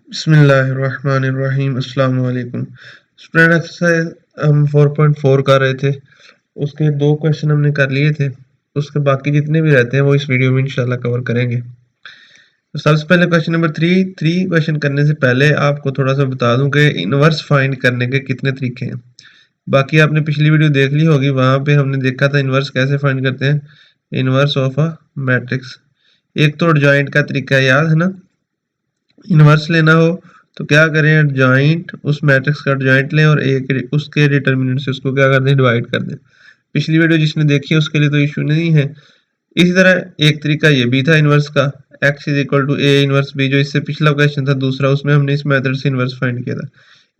बिस्मिल्लाहिर्रहमानिर्रहीम अस्सलाम वालेकुम। स्टूडेंट एक्सरसाइज हम 4.4 कर रहे थे, उसके 2 क्वेश्चन हमने कर लिए थे। उसके बाकी जितने भी रहते हैं वो इस वीडियो में इंशाल्लाह कवर करेंगे। तो सबसे पहले क्वेश्चन नंबर 3 क्वेश्चन करने से पहले आपको थोड़ा सा बता दूं कि इनवर्स फाइंड करने के कितने तरीके हैं। बाकी आपने पिछली वीडियो देख ली होगी, वहां पे हमने देखा था इनवर्स कैसे फाइंड करते हैं। इनवर्स ऑफ अ मैट्रिक्स, एक तो एडजॉइंट का तरीका याद है ना। इनवर्स लेना हो तो क्या करें, एडजॉइंट उस मैट्रिक्स का एडजॉइंट लें और एक उसके डिटर्मिनेंट से उसको क्या कर दें, डिवाइड कर दें। पिछली वीडियो जिसने देखी है उसके लिए तो इशू नहीं है। इसी तरह एक तरीका ये भी था इनवर्स का, x is equal to A inverse B, जो इससे पिछला क्वेश्चन था दूसरा, उसमें हमने इस मेथड से इनवर्स फाइंड किया था।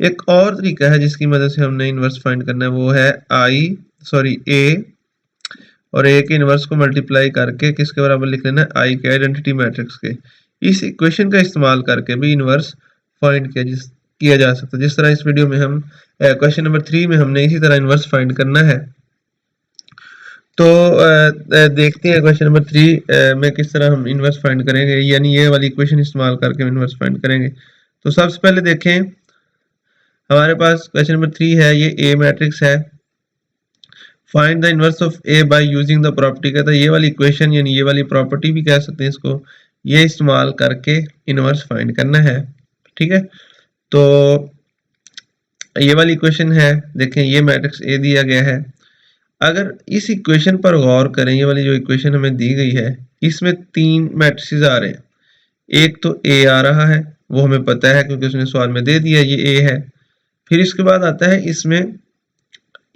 एक और तरीका है जिसकी मदद से हमने इनवर्स फाइंड करना है, वो है ए और ए के इनवर्स को मल्टीप्लाई करके किसके बराबर लिख लेना है, आई के, आइडेंटिटी मैट्रिक्स के। इस इक्वेशन का इस्तेमाल करके भी इनवर्स फाइंड किया जा सकता है। जिस तरह इस वीडियो में हम क्वेश्चन नंबर 3 में हमने इसी तरह इनवर्स फाइंड करना है। तो देखते हैं क्वेश्चन नंबर 3 में किस तरह हम इनवर्स फाइंड करेंगे, यानी ये वाली इक्वेशन इस्तेमाल करके हम इनवर्स फाइंड करेंगे। तो सबसे पहले देखें, हमारे पास क्वेश्चन नंबर 3 है, ये ए मैट्रिक्स है। Find the inverse of A by using the property, कहता है ये वाली इक्वेशन यानी ये वाली प्रॉपर्टी भी कह सकते हैं इसको, ये इस्तेमाल करके इनवर्स फाइंड करना है। ठीक है, तो ये वाली इक्वेशन है, देखें ये मैट्रिक्स ए दिया गया है। अगर इस इक्वेशन पर गौर करें, ये वाली जो इक्वेशन हमें दी गई है इसमें 3 मैट्रिसेस आ रहे हैं। एक तो ए आ रहा है, वो हमें पता है क्योंकि उसने सवाल में दे दिया ये ए है। फिर इसके बाद आता है इसमें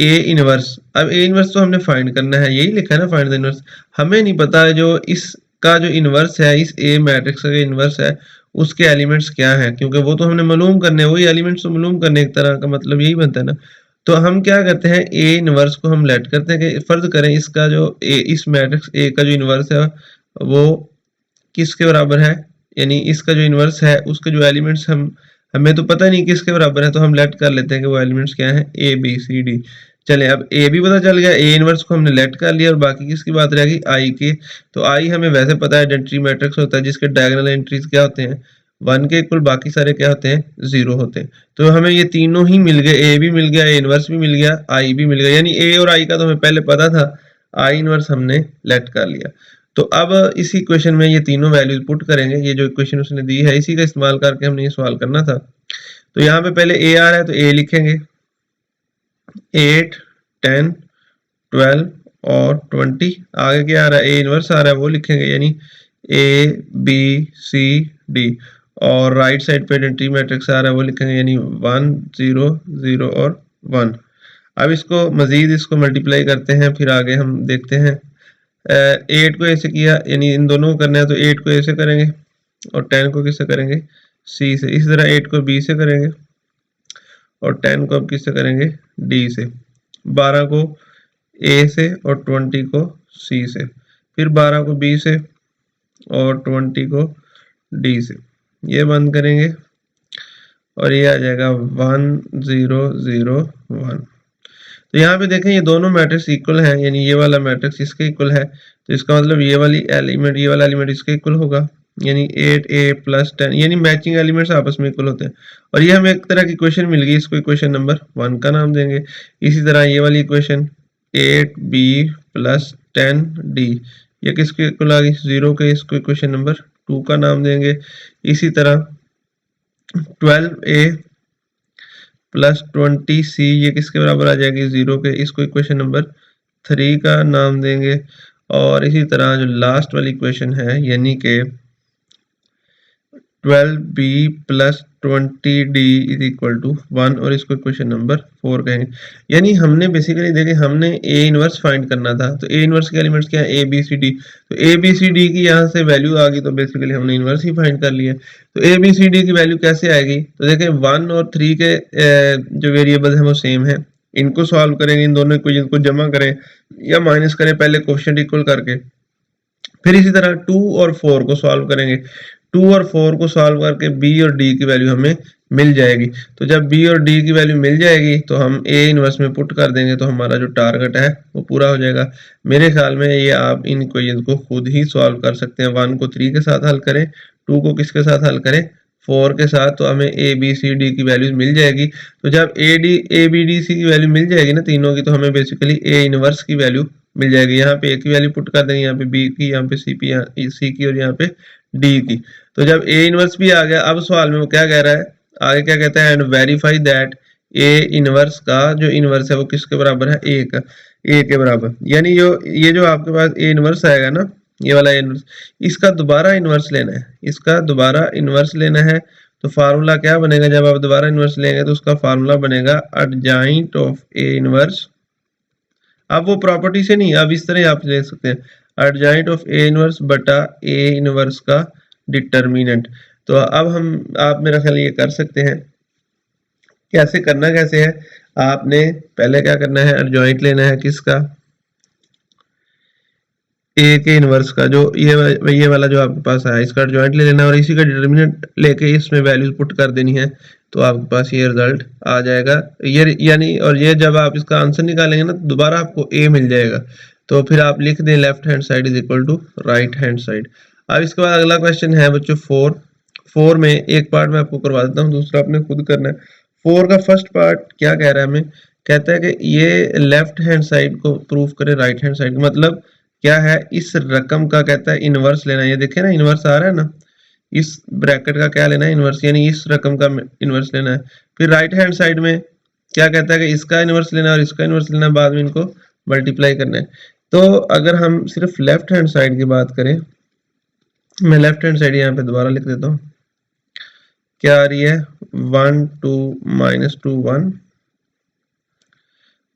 ए इनवर्स। अब ए इनवर्स तो हमने फाइंड करना है, यही लिखा है ना, फाइंड द इनवर्स। हमें नहीं पता जो इसका जो इनवर्स है, इस ए मैट्रिक्स का इनवर्स है, उसके एलिमेंट्स क्या हैं, क्योंकि वो तो हमने मालूम करने हैं, वही एलिमेंट्स तो मालूम करने, एक तरह का मतलब यही बनता है ना। तो हम क्या करते हैं, ए इनवर्स को हम लेट करते हैं कि फर्ज करें इसका जो ए, इस मैट्रिक्स ए का जो इनवर्स है वो किसके बराबर है, यानी इसका जो इनवर्स है उसके जो एलिमेंट्स हमें तो पता नहीं किसके बराबर है, तो हम लेट कर लेते हैं कि वो एलिमेंट्स क्या है, ए बी सी डी। चले, अब ए भी पता चल गया, ए इनवर्स को हमने लेट कर लिया और बाकी किसकी बात रहेगी, आई की। तो आई हमें वैसे पता है आइडेंटिटी मैट्रिक्स होता है जिसके डायगोनल एंट्रीज क्या होते हैं, 1 के इक्वल, बाकी सारे क्या होते हैं, 0 होते हैं। तो हमें ये तीनों ही मिल गए, ए भी मिल गया, ए इनवर्स भी मिल गया, आई भी मिल गया, यानी ए और आई का तो हमें पहले पता था, आई इनवर्स हमने लेट कर लिया। तो अब इस इक्वेशन में ये तीनों वैल्यूज पुट करेंगे, ये जो इक्वेशन उसने दी है इसी का इस्तेमाल करके हमने ये सवाल करना था। तो यहाँ पे पहले ए आ रहा है तो ए लिखेंगे, 8 10 12 और 20। आगे क्या आ रहा है, ए इनवर्स आ रहा है, वो लिखेंगे, यानी ए बी सी डी। और राइट साइड पे आइडेंटिटी मैट्रिक्स आ रहा है, वो लिखेंगे, यानी 1 0 0 और 1। अब इसको मजीद इसको मल्टीप्लाई करते हैं, फिर आगे हम देखते हैं। 8 को ऐसे किया, यानी इन दोनों को करना है तो 8 को ऐसे करेंगे और 10 को किससे करेंगे, सी से। इसी तरह 8 को बी से करेंगे और 10 को अब किससे करेंगे, डी से। 12 को ए से और 20 को सी से। फिर 12 को बी से और 20 को डी से। ये बंद करेंगे और ये आ जाएगा 1 0 0 1। तो यहाँ पे देखें ये दोनों मैट्रिक्स इक्वल हैं, यानी ये वाला मैट्रिक्स इसके इक्वल है, तो इसका मतलब ये वाला एलिमेंट इसके इक्वल होगा, यानी 8a प्लस 10, यानी मैचिंग एलिमेंट्स आपस में इक्वल होते हैं। और ये हमें एक तरह की इक्वेशन मिल गई, इसको इक्वेशन नंबर 1 का नाम देंगे। इसी तरह ये वाली इक्वेशन 8b प्लस 10d, ये किसके इक्वल आ गई, 0 के, इसको इक्वेशन नंबर 2 का नाम देंगे। इसी तरह 12a प्लस 20c, ये किसके बराबर आ जाएगी, 0 के, इसको इक्वेशन नंबर 3 का नाम देंगे। और इसी तरह जो लास्ट वाली इक्वेशन है, यानी कि 12b plus 20d is equal to 1, और इसको इक्वेशन नंबर 4 कहेंगे। यानी हमने बेसिकली देखे, हमने ए इनवर्स फाइंड करना था, तो ए इनवर्स के एलिमेंट्स क्या है, ए बी सी डी। तो ए बी सी डी की यहाँ से वैल्यू आ गई, तो बेसिकली हमने इनवर्स ही फाइंड कर लिया। तो ए बी सी डी की वैल्यू कैसे आएगी, तो देखें 1 और 3 के जो वेरिएबल हैं वो सेम है, इनको सॉल्व करेंगे, इन दोनों इक्वेशन को जमा करें या माइनस करें पहले कोएफिशिएंट इक्वल करके। फिर इसी तरह 2 और 4 को सॉल्व करेंगे, 2 और 4 को सॉल्व करके b और d की वैल्यू हमें मिल जाएगी। तो जब b और d की वैल्यू मिल जाएगी तो हम a इनवर्स में पुट कर देंगे, तो हमारा जो टारगेट है वो पूरा हो जाएगा। मेरे ख्याल में ये आप इन इक्वेशन को खुद ही सॉल्व कर सकते हैं। 1 को 3 के साथ हल करें, 2 को किसके साथ हल करें, 4 के साथ, तो हमें ए बी सी डी की वैल्यूज मिल जाएगी। तो जब ए बी डी सी की वैल्यू मिल जाएगी ना तीनों की, तो हमें बेसिकली ए इनवर्स की वैल्यू मिल जाएगी। यहाँ पे ए की वैल्यू पुट कर देंगे, यहाँ पे बी की, यहाँ पे सी की और यहाँ पे डी की। तो जब ए इनवर्स भी आ गया, अब सवाल में वो क्या कह रहा है, आगे क्या कहता है, and verify that A inverse का जो इनवर्स है वो किसके बराबर है, ए का, ए के बराबर। यानी ये जो आपके पास ए इनवर्स आएगा ना, ये वाला इनवर्स, इसका दोबारा इनवर्स लेना है, इसका दोबारा इनवर्स लेना है। तो फार्मूला क्या बनेगा, जब आप दोबारा इनवर्स लेंगे तो उसका फार्मूला बनेगा एडजॉइंट ऑफ ए इनवर्स। अब वो प्रॉपर्टी से नहीं, अब इस तरह आप ले सकते हैं, एडजॉइंट ऑफ ए इनवर्स बटा ए इनवर्स का डिटर्मिनेंट। तो अब आप मेरा ख्याल ये कर सकते हैं। कैसे करना, कैसे है, आपने पहले क्या करना है, एडजॉइंट लेना है किसका, ए के इनवर्स का, जो ये वाला जो आपके पास है, इसका एडजॉइंट ले लेना और इसी का डिटर्मिनेंट लेके इसमें वैल्यूज पुट कर देनी है। तो आपके पास ये रिजल्ट आ जाएगा, ये यानी, और ये जब आप इसका आंसर निकालेंगे ना, तो दोबारा आपको ए मिल जाएगा। तो फिर आप लिख दें left hand side is equal to right hand side. अब इसके बाद अगला क्वेश्चन है बच्चों 4 में एक पार्ट मैं आपको करवा देता हूँ, दूसरा आपने खुद करना है। 4 का फर्स्ट पार्ट क्या कह रहा है हमें, कहता है कि ये लेफ्ट हैंड साइड को प्रूव करे राइट हैंड साइड, मतलब क्या है, इस रकम का कहता है इनवर्स लेना है। ये देखे ना इनवर्स आ रहा है ना, इस ब्रैकेट का क्या लेना है, इनवर्स, यानी इस रकम का इनवर्स लेना है। फिर राइट हैंड साइड में क्या कहता है कि इसका इनवर्स लेना है और इसका इनवर्स लेना है, बाद में इनको मल्टीप्लाई करना है। तो अगर हम सिर्फ लेफ्ट हैंड साइड की बात करें, मैं लेफ्ट हैंड साइड यहाँ पे दोबारा लिख देता हूँ, क्या आ रही है, 1 2 -2 1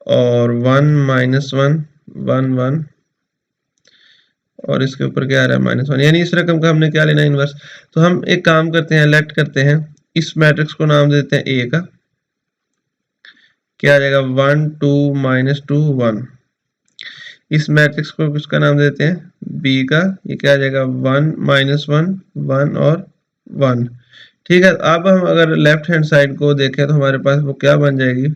और 1 -1 1 1 और इसके ऊपर क्या आ रहा है -1, यानी इस रकम का हमने क्या लेना है, इनवर्स। तो हम एक काम करते हैं, लेट करते हैं, इस मैट्रिक्स को नाम देते हैं ए का, क्या आ जाएगा 1 2 -2 1। इस मैट्रिक्स को किसका नाम देते हैं, बी का, ये क्या आ जाएगा 1 -1 1 और 1। ठीक है, अब हम अगर लेफ्ट हैंड साइड को देखें तो हमारे पास वो क्या बन जाएगी,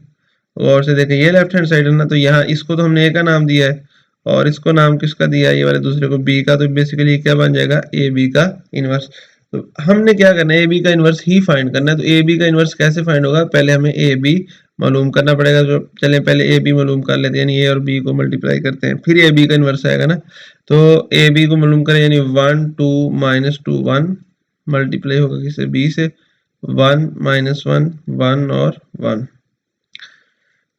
और से देखें, ये लेफ्ट हैंड साइड है ना, तो यहाँ इसको तो हमने ए का नाम दिया है और इसको नाम किसका दिया है, ये वाले दूसरे को बी का। तो बेसिकली क्या बन जाएगा, ए बी का इनवर्स। तो हमने क्या करना है, ए बी का इनवर्स ही फाइंड करना है। तो ए बी का इनवर्स कैसे फाइंड होगा, पहले हमें ए बी मालूम करना पड़ेगा। तो चलें पहले ए बी मालूम कर लेते हैं, यानी ए और बी को मल्टीप्लाई करते हैं, फिर ए बी का इनवर्स आएगा ना। तो ए बी को मालूम करें, यानी 1 2 -2 1 मल्टीप्लाई होगा किससे, बी से, 1 -1 1 और 1।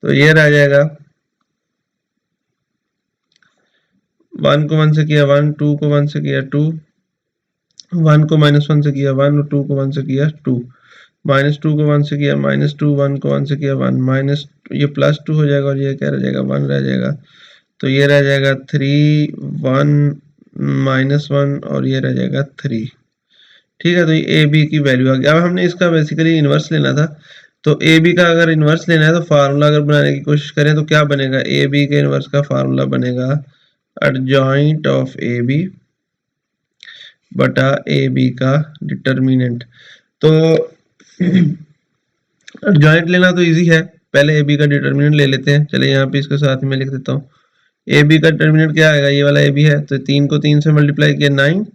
तो ये रह जाएगा, 1 को 1 से किया 1, 2 को 1 से किया 2, 1 को -1 से किया 1 और 2 को 1 से किया 2, -2 को 1 से किया -2, 1 को 1 से किया 1, माइनस ये +2 हो जाएगा और ये क्या रह जाएगा, 1 रह जाएगा। तो ये रह जाएगा 3 1 -1 और ये रह जाएगा 3। ठीक है, तो ये ए बी की वैल्यू आ गई। अब हमने इसका बेसिकली इन्वर्स लेना था। तो ए बी का अगर इन्वर्स लेना है तो फार्मूला अगर बनाने की कोशिश करें तो क्या बनेगा, ए बी के इन्वर्स का फार्मूला बनेगा एडजॉइंट ऑफ ए बी बटा ए बी का डिटर्मिनेंट। तो एडजॉइंट लेना तो इजी है, पहले ए बी का डिटर्मिनेंट ले लेते हैं। चलिए यहाँ पे इसके साथ में लिख देता हूँ, ए बी का डिटर्मिनेंट क्या आएगा, ये वाला ए बी है, तो 3 को 3 से मल्टीप्लाई किया 9,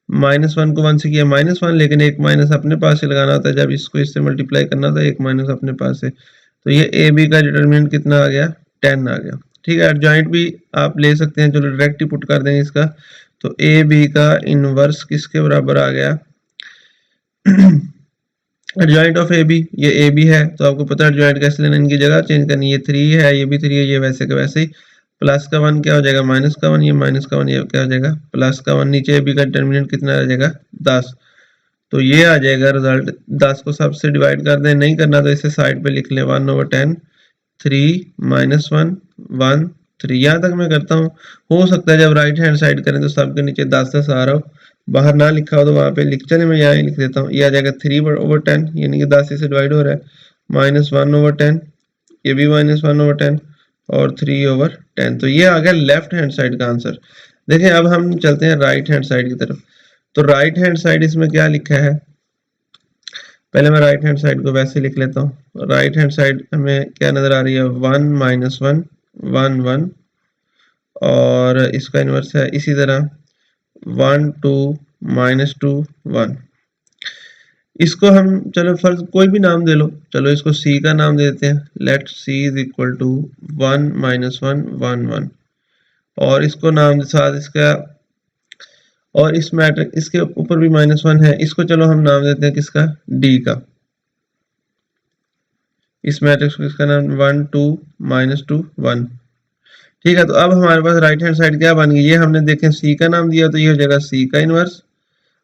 -1 को 1 से किया -1, लेकिन एक माइनस अपने पास से लगाना होता है जब इसको इससे मल्टीप्लाई करना था, एक माइनस अपने पास से। तो ये ए बी का डिटर्मिनेंट कितना आ गया, 10 आ गया। ठीक है, एडजॉइंट भी आप ले सकते हैं, चलो डायरेक्ट ही पुट कर देंगे इसका। तो ए बी का इनवर्स किसके बराबर आ गया, एडजॉइंट ऑफ ए बी, ये ए बी है तो आपको पता है एडजॉइंट कैसे लेना, इनकी जगह चेंज करनी, ये 3 है, ये भी 3 है, ये वैसे का वैसे ही, प्लस का 1 क्या हो जाएगा, माइनस का 1, ये माइनस का 1, ये क्या हो जाएगा, प्लस का 1, नीचे ए बी का डिटर्मिनेंट कितना आ जाएगा, 10। तो ये आ जाएगा रिजल्ट, 10 को सबसे डिवाइड कर दें, नहीं करना तो इसे साइड पे लिख लें, 1/10 3 -1 1 3। यहाँ तक मैं करता हूँ। हो सकता है जब राइट हैंड साइड करें तो सबके नीचे 10 आ रहा हो, बाहर ना लिखा हो तो वहाँ पे लिख, चले मैं यहाँ ही लिख देता हूँ, ये आ जाएगा 3/10, यानी कि 10 से डिवाइड हो रहा है, -1/10, ये भी -1/10 और 3/10। तो ये आ गया लेफ्ट हैंड साइड का आंसर। देखें अब हम चलते हैं राइट हैंड साइड की तरफ। तो राइट हैंड साइड इसमें क्या लिखा है, पहले मैं राइट हैंड साइड को वैसे लिख लेता हूँ। राइट हैंड साइड हमें क्या नजर आ रही है, 1 -1 1 1 और इसका इन्वर्स है इसी तरह 1 2 -2 1। इसको हम चलो फर्ज कोई भी नाम दे लो, चलो इसको सी का नाम दे देते हैं, let C is equal to 1 -1 1 1, और इसको नाम के साथ इसका, और इस मैट्रिक्स इसके ऊपर भी -1 है, इसको चलो हम नाम देते हैं किसका, डी का। इस मैट्रिक्स को इसका नाम 1 2 -2 1। ठीक है, तो अब हमारे पास राइट हैंड साइड क्या बन गई, ये हमने देखें सी का नाम दिया तो ये हो जाएगा सी का इनवर्स,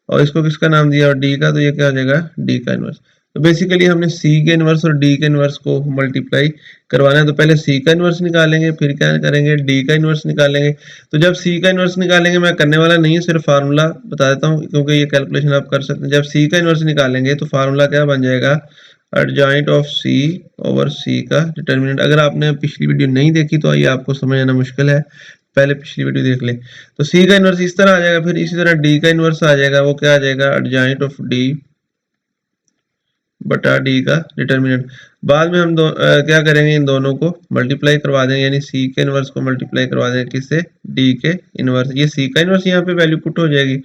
और इसको किसका नाम दिया, और डी का, तो ये क्या हो जाएगा, डी का इनवर्स। तो बेसिकली हमने सी के इनवर्स और डी के इनवर्स को मल्टीप्लाई करवाना है, तो पहले सी का इनवर्स निकालेंगे, फिर क्या करेंगे, डी का इनवर्स निकालेंगे। तो जब सी का इनवर्स निकालेंगे, मैं करने वाला नहीं है, सिर्फ फार्मूला बता देता हूँ क्योंकि ये कैलकुलेशन आप कर सकते हैं। जब सी का इनवर्स निकालेंगे तो फार्मूला क्या बन जाएगा, एडजॉइंट ऑफ सी ओवर सी का डिटर्मिनेंट। अगर आपने पिछली वीडियो नहीं देखी तो ये आपको समझ आना मुश्किल है, पहले पिछली वीडियो देख लें। तो सी का इनवर्स इस तरह आ जाएगा, फिर इसी तरह डी का इनवर्स आ जाएगा, वो क्या आ जाएगा, एडजॉइंट ऑफ डी बटा डी का डिटर्मिनेंट। बाद में हम क्या करेंगे, इन दोनों को मल्टीप्लाई करवा देंगे, यानी सी के इनवर्स को मल्टीप्लाई करवा देंगे किससे, डी के इनवर्स। ये सी का इनवर्स यहाँ पे वैल्यू पुट हो जाएगी,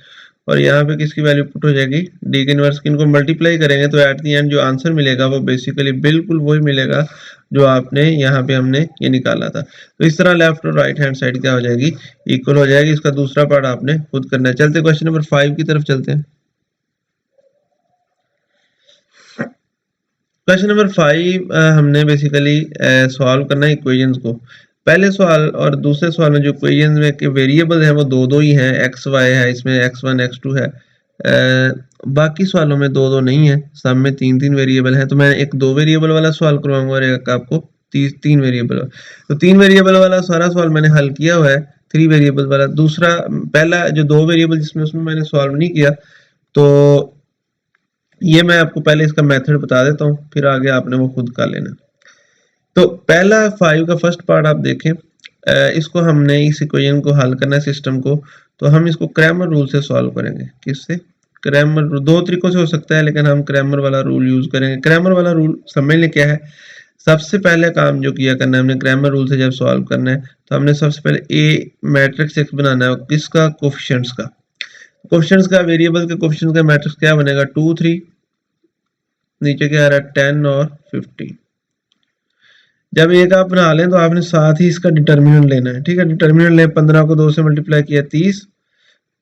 और यहाँ पे किसकी वैल्यू पुट हो जाएगी, डी के इनवर्स की। इनको मल्टीप्लाई करेंगे तो एट द एंड जो आंसर मिलेगा वो बेसिकली बिल्कुल वही मिलेगा जो आपने यहाँ पे हमने ये निकाला था। तो इस तरह लेफ्ट और राइट हैंड साइड क्या हो जाएगी, इक्वल हो जाएगी। इसका दूसरा पार्ट आपने खुद करना है। चलते क्वेश्चन नंबर 5 की तरफ चलते हैं। क्वेश्चन नंबर 5 हमने बेसिकली सॉल्व करना है इक्वेशंस को। पहले सवाल और दूसरे सवाल में जो इक्वेशंस में के वेरिएबल हैं वो दो दो ही हैं, एक्स वाई है, इसमें x1 x2 है। बाकी सवालों में दो दो नहीं है, सब में तीन तीन वेरिएबल है। तो मैं एक दो वेरिएबल वाला सवाल करवाऊंगा और एक आपको तीन वेरिएबल। तो तीन वेरिएबल वाला सारा सवाल मैंने हल किया हुआ है, थ्री वेरिएबल वाला दूसरा, पहला जो दो वेरिएबल जिसमें उसमें मैंने सॉल्व नहीं किया, तो ये मैं आपको पहले इसका मेथड बता देता हूँ, फिर आगे आपने वो खुद कर लेना। तो पहला 5 का फर्स्ट पार्ट आप देखें, इसको हमने इस इक्वेशन को हल करना है सिस्टम को, तो हम इसको क्रैमर रूल से सॉल्व करेंगे। किससे, क्रैमर रूल। दो तरीकों से हो सकता है लेकिन हम क्रैमर वाला रूल यूज करेंगे। क्रैमर वाला रूल समझ लें क्या है। सबसे पहले काम जो किया करना है हमने क्रैमर रूल से, जब सॉल्व करना है तो हमने सबसे पहले ए मैट्रिक्स एक्स बनाना है, किसका, कोफिशिएंट्स का। कोफिशिएंट्स का, वेरिएबल के कोफिशिएंट्स का मैट्रिक्स क्या बनेगा, 2 3, नीचे क्या आ रहा है 10 और 50। जब एक आप बना लें तो आपने साथ ही इसका डिटर्मिनेंट लेना है। ठीक है, डिटर्मिनेंट ले, 15 को 2 से मल्टीप्लाई किया 30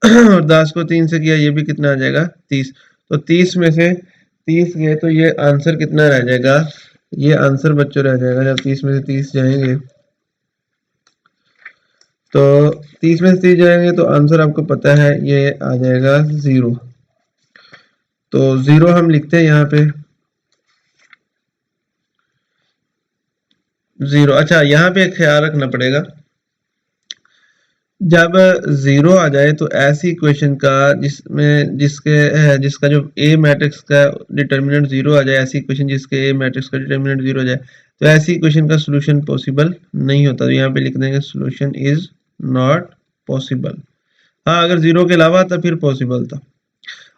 और 10 को 3 से किया, ये भी कितना आ जाएगा 30। तो 30 में से 30 गए तो ये आंसर कितना रह जाएगा, ये आंसर बच्चों रह जाएगा, जब 30 में से 30 जाएंगे तो 30 में से 30 जाएंगे तो आंसर आपको पता है ये आ जाएगा 0। तो 0 हम लिखते हैं यहाँ पे 0। अच्छा, यहाँ पे एक ख्याल रखना पड़ेगा, जब 0 आ जाए तो ऐसी इक्वेशन का जिसका जो ए मैट्रिक्स का डिटर्मिनेंट 0 आ जाए, ऐसी इक्वेशन जिसके ए मैट्रिक्स का डिटर्मिनेंट 0 आ जाए, तो ऐसी इक्वेशन का सॉल्यूशन पॉसिबल नहीं होता। तो यहाँ पे लिख देंगे सॉल्यूशन इज नॉट पॉसिबल। हाँ, अगर 0 के अलावा था फिर पॉसिबल था।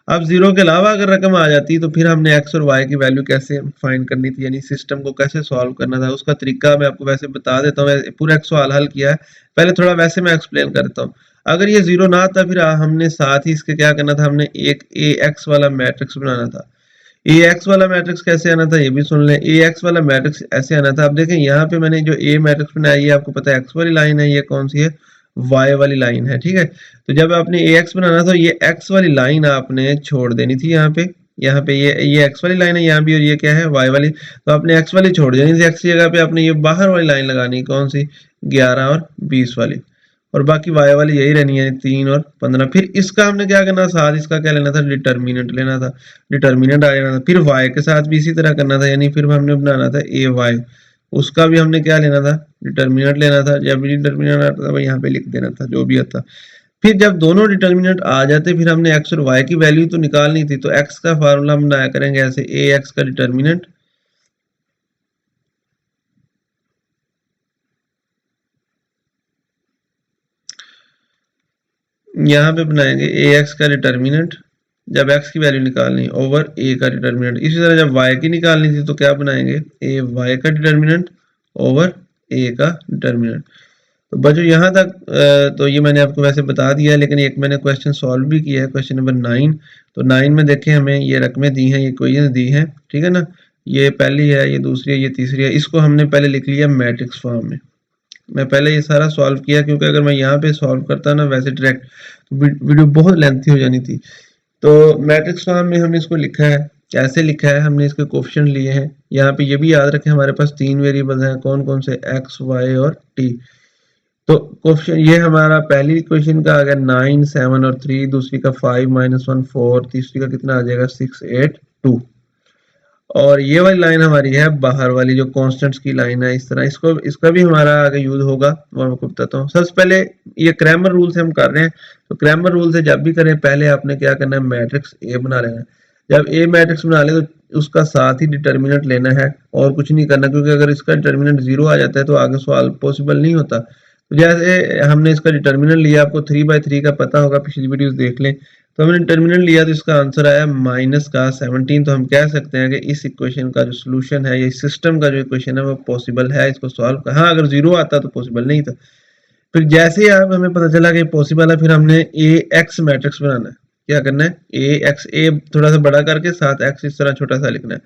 अब 0 के अलावा अगर रकम आ जाती तो फिर हमने x और y की वैल्यू कैसे फाइंड करनी थी, यानी सिस्टम को कैसे सॉल्व करना था, उसका तरीका मैं आपको वैसे बता देता हूँ। पूरा एक सवाल हल किया है, पहले थोड़ा वैसे मैं एक्सप्लेन करता हूँ। अगर ये 0 ना था फिर हमने साथ ही इसके क्या करना था, हमने एक ax वाला मैट्रिक्स बनाना था। ax वाला मैट्रिक्स कैसे आना था ये भी सुन लें। ax वाला मैट्रिक्स ऐसे आना था, अब देखें यहाँ पे मैंने जो a मैट्रिक्स बनाया, ये आपको पता है x वाली लाइन है, ये कौन सी है, y वाली लाइन है। ठीक है, तो जब आपने ax बनाना था, ये x वाली लाइन आपने छोड़ देनी थी यहाँ पे ये x वाली लाइन है यहाँ भी, और ये क्या है, y वाली। तो आपने x वाली छोड़ देनी थी, x की जगह पे आपने ये बाहर वाली लाइन लगानी, कौन सी, 11 और 20 वाली, और बाकी y वाली यही रहनी है, 3 और 15। फिर इसका हमने क्या करना, साथ इसका क्या लेना था, डिटर्मिनेंट लेना था, डिटर्मिनेंट आ जाना था। फिर y के साथ भी इसी तरह करना था, यानी फिर हमने बनाना था ए वाई, उसका भी हमने क्या लेना था, डिटर्मिनेंट लेना था। जब भी डिटर्मिनेंट आता था यहाँ पे लिख देना था जो भी आता। फिर जब दोनों डिटर्मिनेंट आ जाते फिर हमने x और y की वैल्यू तो निकालनी थी, तो x का फार्मूला हम बनाया करेंगे ऐसे, ए एक्स का डिटर्मिनेंट यहाँ पे बनाएंगे ए एक्स का डिटर्मिनेंट, जब x की वैल्यू निकालनी, ओवर a का डिटर्मिनेंट। इसी तरह जब y की निकालनी थी तो क्या बनाएंगे, ए वाई का डिटर्मिनेंट ओवर a का डिटर्मिनेंट। तो बच्चों यहाँ तक तो ये मैंने आपको वैसे बता दिया, लेकिन एक मैंने क्वेश्चन सॉल्व भी किया है, क्वेश्चन नंबर 9। तो 9 में देखें हमें ये रकमें दी हैं, ये इक्वेशंस दी हैं, ठीक है ना। ये पहली है, ये दूसरी है, ये तीसरी है। इसको हमने पहले लिख लिया मैट्रिक्स फॉर्म में। मैं पहले ये सारा सॉल्व किया, क्योंकि अगर मैं यहाँ पे सॉल्व करता ना वैसे डायरेक्ट तो वीडियो बहुत लेंथी हो जानी थी। तो मैट्रिक्स फॉर्म में हमने इसको लिखा है। कैसे लिखा है, हमने इसके कोफिशिएंट लिए हैं। यहाँ पे ये भी याद रखें हमारे पास 3 वेरिएबल्स हैं, कौन कौन से, एक्स, वाई और टी। तो कोफिशिएंट ये हमारा पहली इक्वेशन का आ गया 9, 7 और 3, दूसरी का 5, -1, 4, तीसरी का कितना आ जाएगा 6, 8, 2। और ये वाली लाइन हमारी है बाहर वाली, जो कांस्टेंट्स की लाइन है। इस तरह इसका भी हमारा आगे यूज होगा, वो मैं आपको बताता हूँ। सबसे पहले ये क्रैमर रूल से हम कर रहे हैं। तो क्रैमर रूल से जब भी करें, पहले आपने क्या करना है, मैट्रिक्स ए बना लेना है। जब ए मैट्रिक्स बना ले तो उसका साथ ही डिटर्मिनेंट लेना है, और कुछ नहीं करना, क्योंकि अगर इसका डिटर्मिनेंट 0 आ जाता है तो आगे सवाल पॉसिबल नहीं होता। तो जैसे हमने इसका डिटर्मिनेंट लिया, आपको 3/3 का पता होगा, पिछली वीडियोस देख लें। तो हमने डिटर्मिनेंट लिया तो इसका आंसर आया माइनस का 17। तो हम कह सकते हैं कि इस इक्वेशन का जो सोल्यूशन है, ये सिस्टम का जो इक्वेशन है वो पॉसिबल है, इसको सॉल्व कर। हाँ, अगर 0 आता तो पॉसिबल नहीं था। फिर जैसे ही आप हमें पता चला कि पॉसिबल है, फिर हमने ए एक्स मैट्रिक्स बनाना है। क्या करना है, ए एक्स, ए थोड़ा सा बड़ा करके साथ एक्स इस तरह छोटा सा लिखना है।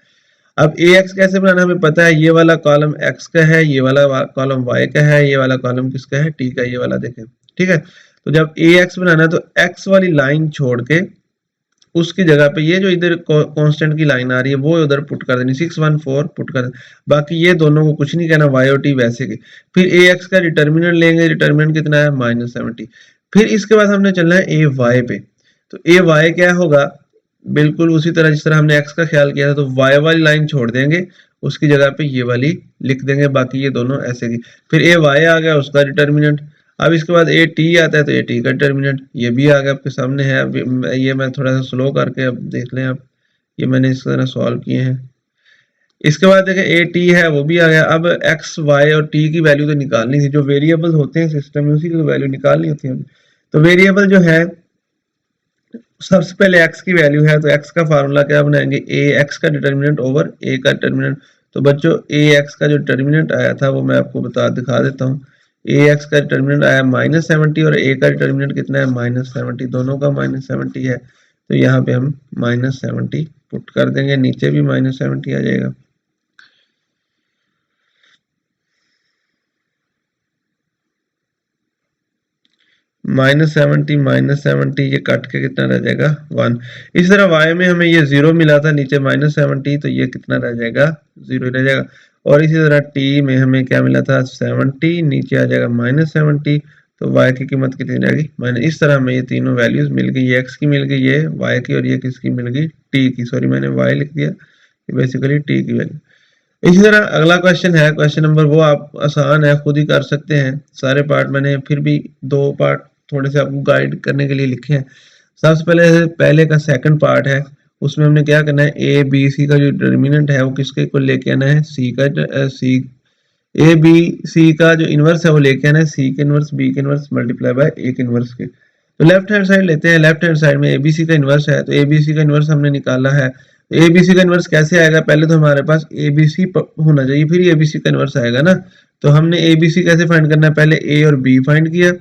अब ए एक्स कैसे बनाना हमें पता है, ये वाला कॉलम एक्स का है, ये वाला कॉलम वाई का है, ये वाला कॉलम किसका है, टी का, ये वाला देखें, ठीक है। तो जब ए एक्स बनाना है तो एक्स वाली लाइन छोड़ के उसकी जगह पे ये जो इधर कांस्टेंट की लाइन आ रही है वो उधर पुट कर देनी, 6, 1, 4 पुट कर देनी। बाकी ये दोनों को कुछ नहीं कहना, वाई और टी वैसे के। फिर ए एक्स का डिटर्मिनेंट लेंगे, डिटर्मिनेंट कितना है -70। फिर इसके बाद हमने चलना है ए वाई पे। तो ए वाई क्या होगा, बिल्कुल उसी तरह जिस तरह हमने एक्स का ख्याल किया था। तो वाई वाली लाइन छोड़ देंगे, उसकी जगह पे ये वाली लिख देंगे, बाकी ये दोनों ऐसे की। फिर ए वाई आ गया, उसका डिटर्मिनेंट। अब इसके बाद ए टी आता है, तो ए टी का डिटर्मिनेंट ये भी आ गया, आपके सामने है। अब ये मैं थोड़ा सा स्लो करके अब देख लें आप, ये मैंने इस तरह सॉल्व किए हैं। इसके बाद देखें ए टी है, वो भी आ गया। अब एक्स, वाई और टी की वैल्यू तो निकालनी थी, जो वेरिएबल होते हैं सिस्टम में उसी की वैल्यू निकालनी होती है। तो वेरिएबल जो है, सबसे पहले x की वैल्यू है, तो x का फार्मूला क्या बनाएंगे, ए एक्स का डिटर्मिनेंट ओवर ए का डिटर्मिनेंट। तो बच्चों ए एक्स का जो डिटर्मिनेंट आया था वो मैं आपको दिखा देता हूँ। ए एक्स का डिटर्मिनेंट आया -70 और ए का डिटर्मिनेंट कितना है -70, दोनों का -70 है। तो यहाँ पे हम -70 पुट कर देंगे, नीचे भी -70 आ जाएगा। -70 ये कट के कितना रह जाएगा 1। इस तरह y में हमें ये 0 मिला था नीचे -70, तो ये कितना रह जाएगा 0 रह जाएगा। और इसी तरह t में हमें क्या मिला था 70, नीचे आ जाएगा -70, तो y की कीमत कितनी रहेगी माइनस। इस तरह हमें ये तीनों वैल्यूज मिल गई, ये x की मिल गई, ये y की, और ये किसकी मिल गई, t की। सॉरी मैंने y लिख दिया, ये बेसिकली t की वैल्यू। इसी तरह अगला क्वेश्चन है, क्वेश्चन नंबर, वो आप आसान है, खुद ही कर सकते हैं सारे पार्ट। मैंने फिर भी 2 पार्ट थोड़े से आपको गाइड करने के लिए लिखे हैं। सबसे पहले का सेकंड पार्ट है, उसमें हमने क्या करना है, ए बी सी का जो डिटर्मिनेंट है वो किसके को लेके आना है, सी का, सी ए बी सी का जो इनवर्स है वो लेके आना है सी के इनवर्स, बी के इनवर्स मल्टीप्लाई बाय ए के इनवर्स के। तो लेफ्ट हैंड साइड लेते हैं, लेफ्ट हैंड साइड में एबीसी का इनवर्स है, तो एबीसी का इनवर्स हमने निकाला है। एबीसी का इनवर्स कैसे आएगा, पहले तो हमारे पास एबीसी होना चाहिए, फिर एबीसी का इनवर्स आएगा ना। तो हमने एबीसी कैसे फाइंड करना है, पहले ए और बी फाइंड किया,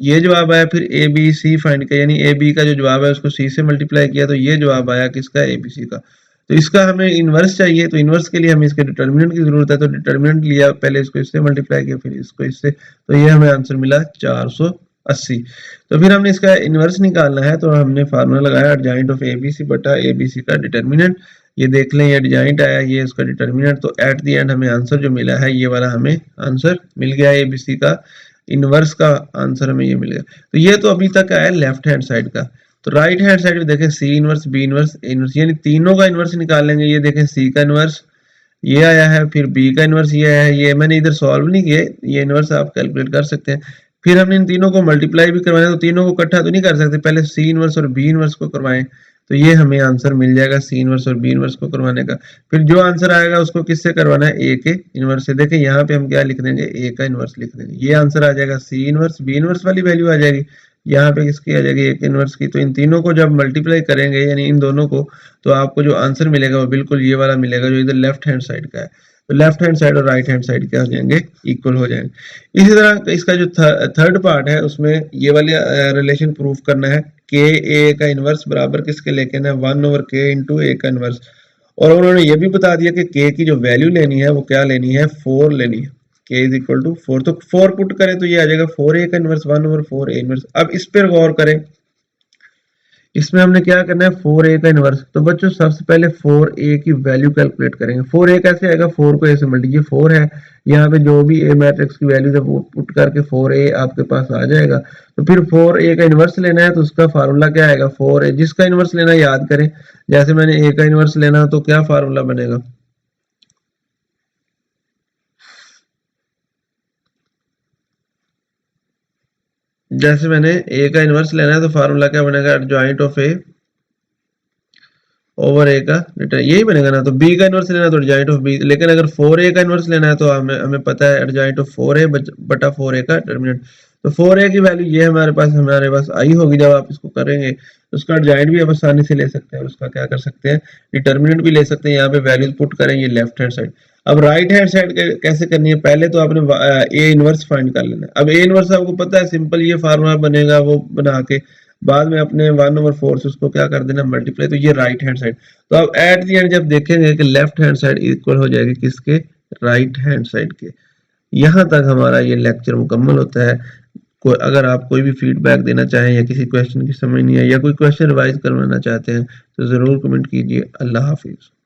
ये जवाब आया, फिर ए बी सी फाइंड किया, यानी ए बी का जो जवाब है उसको सी से मल्टीप्लाई किया, तो ये जवाब आया किसका, ए बी सी का। तो इसका हमें इनवर्स चाहिए, तो इनवर्स के लिए हमें इसके डिटर्मिनेंट की जरूरत है। तो डिटर्मिनेंट लिया, पहले इसको इससे मल्टीप्लाई किया, फिर इसको इससे, तो ये हमें आंसर मिला 480। तो फिर हमने इसका इनवर्स निकालना है, तो हमने फार्मूला लगाया एडजॉइंट ऑफ एबीसी बटा एबीसी का डिटर्मिनेंट। ये देख लें, ये एडजॉइंट आया, ये इसका डिटर्मिनेंट। तो एट द एंड हमें आंसर जो मिला है, ये वाला हमें आंसर मिल गया, एबीसी का इनवर्स का आंसर हमें ये मिल गया। तो ये तो अभी तक आया लेफ्ट हैंड साइड का। तो राइट हैंड साइड में देखें C inverse, B inverse, A inverse, यानी तीनों का इनवर्स निकाल लेंगे। ये देखें सी का इनवर्स ये आया है, फिर बी का इनवर्स ये आया है, ये मैंने इधर सॉल्व नहीं किए, ये इनवर्स आप कैलकुलेट कर सकते हैं। फिर हमने इन तीनों को मल्टीप्लाई भी करवाना है, तो तीनों को इकट्ठा तो नहीं कर सकते, पहले सी इनवर्स और बी इनवर्स को करवाएं। तो ये हमें आंसर मिल जाएगा सी इनवर्स और बी इनवर्स को करवाने का। फिर जो आंसर आएगा उसको किससे करवाना है, ए के इनवर्स से। देखें यहाँ पे हम क्या लिख देंगे, ए का इनवर्स लिख देंगे, ये आंसर आ जाएगा सी इनवर्स, बी इनवर्स वाली वैल्यू आ जाएगी, यहाँ पे किसकी आ जाएगी, एक इनवर्स की। तो इन तीनों को जब मल्टीप्लाई करेंगे, यानी इन दोनों को, तो आपको जो आंसर मिलेगा वो बिल्कुल ये वाला मिलेगा जो इधर लेफ्ट हैंड साइड का है। तो लेफ्ट हैंड साइड और राइट हैंड साइड क्या हो जाएंगे, इक्वल हो जाएंगे। इसी तरह इसका जो थर्ड पार्ट है उसमें ये वाले रिलेशन प्रूफ करना है, के ए का इनवर्स बराबर किसके लेके ना, 1/k इंटू ए का इनवर्स। और उन्होंने ये भी बता दिया कि के की जो वैल्यू लेनी है वो क्या लेनी है, 4 लेनी है। के इज इक्वल टू 4, तो 4 पुट करें तो ये आ जाएगा 4a का इनवर्स 1/4 a इनवर्स। अब इस पर गौर करें, इसमें हमने क्या करना है, 4a का इनवर्स। तो बच्चों सबसे पहले 4a की वैल्यू कैलकुलेट करेंगे। 4a कैसे आएगा, 4 को a से मल्टीप्लाई, ये 4 है, यहाँ पे जो भी a मैट्रिक्स की वैल्यू है वो पुट करके 4a आपके पास आ जाएगा। तो फिर 4a का इनवर्स लेना है तो उसका फार्मूला क्या आएगा, 4a। जिसका इनवर्स लेना याद करें, जैसे मैंने a का इनवर्स लेना तो क्या फार्मूला बनेगा, जैसे मैंने a का इनवर्स लेना है तो फार्मूला क्या बनेगा, एडजॉइंट ऑफ a ओवर ए का रिटर्न, यही बनेगा ना। तो बी का इनवर्स लेना है तो एडजॉइंट ऑफ बी, लेकिन अगर 4a का इनवर्स लेना है तो हमें हमें पता है एडजॉइंट ऑफ 4a बटा 4a का डिटरमिनेंट। तो 4a की वैल्यू ये हमारे पास आई होगी जब आप इसको करेंगे, तो उसका एडजॉइंट भी आप आसानी से ले सकते हैं, उसका क्या कर सकते हैं, डिटरमिनेंट भी ले सकते हैं। यहाँ पे वैल्यूज पुट करेंगे लेफ्ट हैंड साइड। अब राइट हैंड साइड कैसे करनी है, पहले तो आपने ए इनवर्स फाइंड कर लेना है। अब ए इनवर्स आपको पता है, सिंपल ये फार्मूला बनेगा, वो बना के बाद में अपने 1/4 से उसको क्या कर देना, मल्टीप्लाई। तो ये राइट हैंड साइड। तो अब एट दी एंड जब देखेंगे कि लेफ्ट हैंड साइड इक्वल हो जाएगी किसके, राइट हैंड साइड के। यहाँ तक हमारा ये लेक्चर मुकम्मल होता है। अगर आप कोई भी फीडबैक देना चाहें या किसी क्वेश्चन की समझ नहीं है या कोई क्वेश्चन रिवाइज करवाना चाहते हैं तो ज़रूर कमेंट कीजिए। अल्लाह हाफिज़।